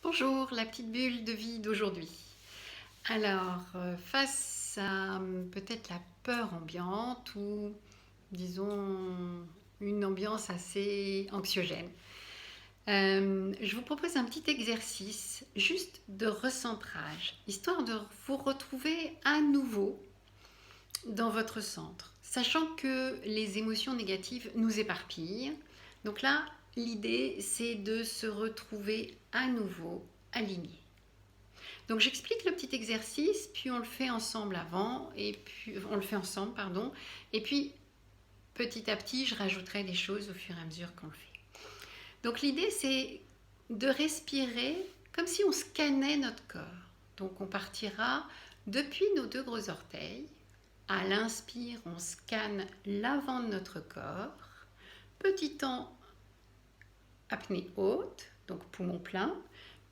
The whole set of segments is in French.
Bonjour, la petite bulle de vie d'aujourd'hui. Alors, face à peut-être la peur ambiante ou disons une ambiance assez anxiogène, je vous propose un petit exercice juste de recentrage, histoire de vous retrouver à nouveau dans votre centre, sachant que les émotions négatives nous éparpillent. Donc là, l'idée, c'est de se retrouver à nouveau aligné. Donc j'explique le petit exercice, puis on le fait ensemble avant, et puis on le fait ensemble, pardon, et puis petit à petit, je rajouterai des choses au fur et à mesure qu'on le fait. Donc l'idée, c'est de respirer comme si on scannait notre corps. Donc on partira depuis nos deux gros orteils. À l'inspire, on scanne l'avant de notre corps. Petit temps, apnée haute, donc poumon plein.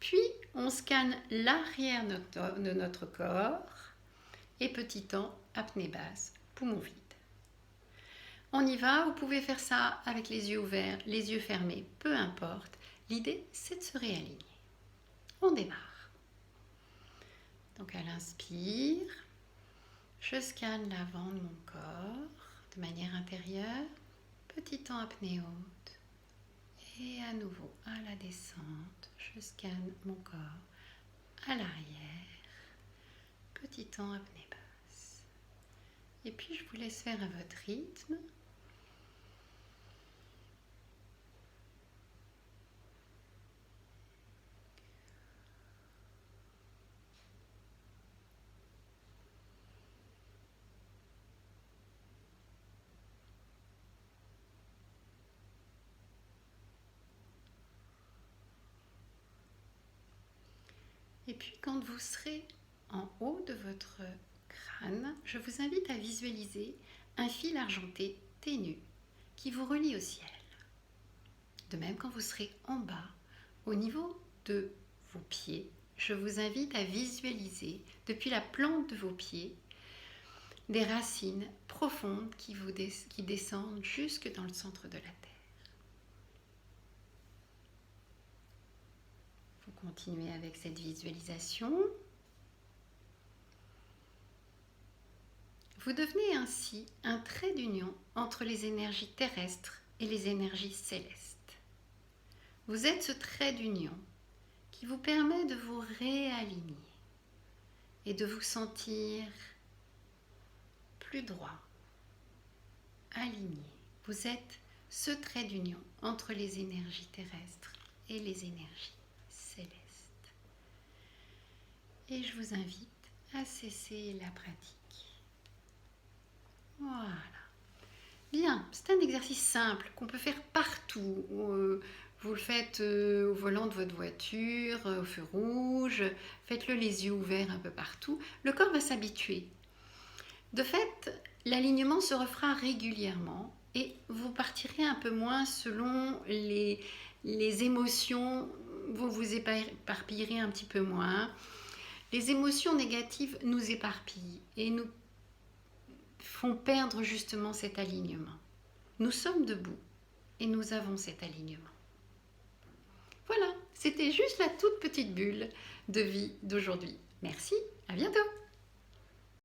Puis on scanne l'arrière de notre corps. Et petit temps, apnée basse, poumon vide. On y va, vous pouvez faire ça avec les yeux ouverts, les yeux fermés, peu importe. L'idée, c'est de se réaligner. On démarre. Donc à l'inspire, je scanne l'avant de mon corps de manière intérieure. Petit temps apnée haute. Et à nouveau, à la descente, je scanne mon corps à l'arrière. Petit temps apnée basse. Et puis je vous laisse faire à votre rythme. Et puis quand vous serez en haut de votre crâne, je vous invite à visualiser un fil argenté ténu qui vous relie au ciel. De même, quand vous serez en bas, au niveau de vos pieds, je vous invite à visualiser depuis la plante de vos pieds des racines profondes qui descendent jusque dans le centre de la terre. Vous continuez avec cette visualisation. Vous devenez ainsi un trait d'union entre les énergies terrestres et les énergies célestes. Vous êtes ce trait d'union qui vous permet de vous réaligner et de vous sentir plus droit, aligné. Vous êtes ce trait d'union entre les énergies terrestres et les énergies célestes. Et je vous invite à cesser la pratique. Voilà. Bien, c'est un exercice simple qu'on peut faire partout. Vous le faites au volant de votre voiture, au feu rouge, faites-le les yeux ouverts un peu partout. Le corps va s'habituer. De fait, l'alignement se refera régulièrement et vous partirez un peu moins selon les émotions, vous vous éparpillerez un petit peu moins. Les émotions négatives nous éparpillent et nous font perdre justement cet alignement. Nous sommes debout et nous avons cet alignement. Voilà, c'était juste la toute petite bulle de vie d'aujourd'hui. Merci, à bientôt!